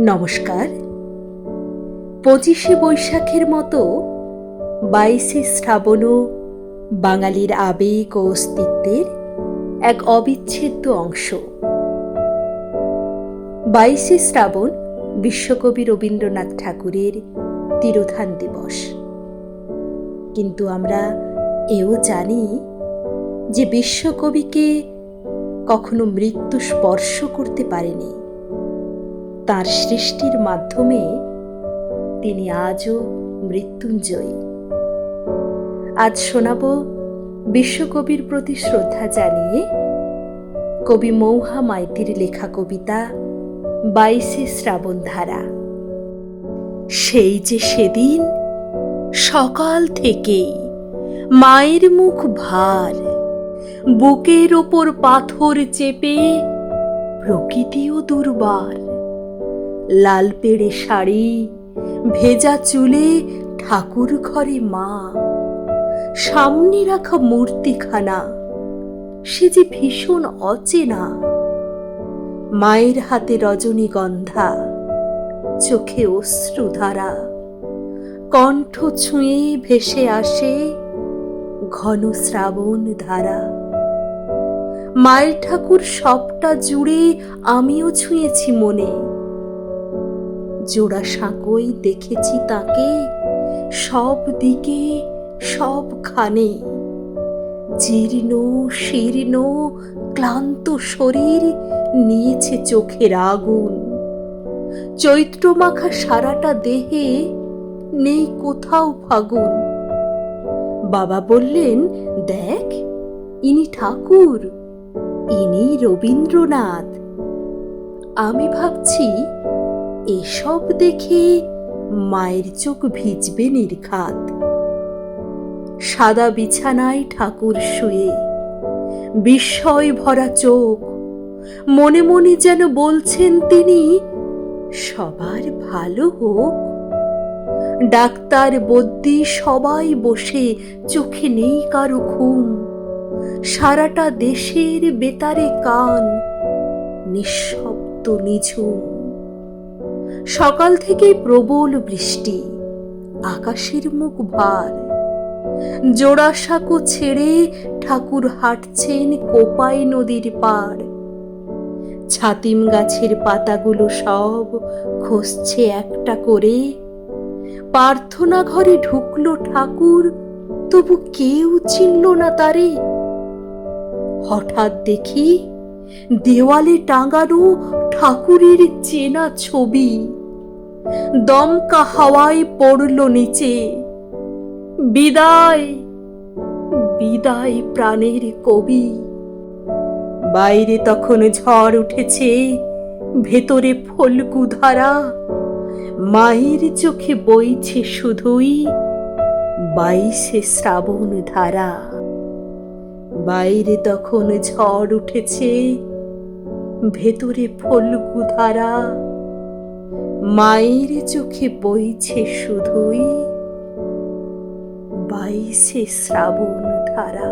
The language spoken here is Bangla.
নমস্কার। ২৫শে বৈশাখের মতো ২২শে শ্রাবণও বাঙালির আবেগ ও অস্তিত্বের এক অবিচ্ছেদ্য অংশ। ২২শে শ্রাবণ বিশ্বকবি রবীন্দ্রনাথ ঠাকুরের তিরোধান দিবস। কিন্তু আমরা এও জানি যে বিশ্বকবিকে কখনো মৃত্যু স্পর্শ করতে পারেনি। তাঁর সৃষ্টির মাধ্যমে তিনি আজও মৃত্যুঞ্জয়ী। আজ শোনাব বিশ্বকবির প্রতি শ্রদ্ধা জানিয়ে কবি মৌহা মাইতির লেখা কবিতা ২২শে শ্রাবণ ধারা। সেই যে সেদিন সকাল থেকেই মায়ের মুখ ভার, বুকের ওপর পাথর চেপে প্রকৃতিও দুর্বার। লাল পেড়ে শাড়ি, ভেজা চুলে ঠাকুর ঘরে মা, সামনে রাখা মূর্তিখানা সে যে ভীষণ অচেনা। মায়ের হাতে রজনীগন্ধা, চোখে অশ্রুধারা, কণ্ঠ ছুঁয়ে ভেসে আসে ঘন শ্রাবণ ধারা। মায়ের ঠাকুর সবটা জুড়ে আমিও ছুঁয়েছি মনে, জোড়া সাঁকোই দেখেছি তাকে সব দিকে সবখানে। জীর্ণ শীর্ণ ক্লান্ত শরীর নিয়েছে চোখের আগুন, চৈত্র মাখা সারাটা দেহে নেই কোথাও ফাগুন। বাবা বললেন, দেখ ইনি ঠাকুর, ইনি রবীন্দ্রনাথ। আমি ভাবছি এসব দেখে মায়ের চোখ ভিজবে নির্ঘাত। সাদা বিছানায় ঠাকুর শুয়ে, বিস্ময় ভরা চোখ, মনে মনে যেন বলছেন তিনি, সবার ভালো হোক। ডাক্তার বদ্যি সবাই বসে, চোখে নেই কারো ঘুম। সারাটা দেশের বেতারে কান, নিঃশব্দ নিঝুম। সকাল থেকেই প্রবল বৃষ্টি, আকাশের মুখ ভার। জোড়াসাঁকো ছেড়ে ঠাকুর হাঁটছেন কোপাই নদীর পাড়। ছাতিম গাছের পাতাগুলো সব খসছে একটা করে। প্রার্থনা ঘরে ঢুকলো ঠাকুর, তবু কেউ চিনল না তারে। হঠাৎ দেখি দেওয়ালে টাঙানো ঠাকুরের চেনা ছবি, দমকা হাওয়ায় পড়ল নিচে। বিদায় বিদায় প্রাণের কবি। বাইরে তখন ঝড় উঠেছে, ভেতরে ফল্গু ধারা। মায়ের চোখে বইছে শুধুই ২২শে শ্রাবণ ধারা। বাইরে তখন ঝড় উঠেছে, ভেতরে ফল্গু ধারা। মায়ের চোখে বইছে শুধুই ২২শে শ্রাবণ ধারা।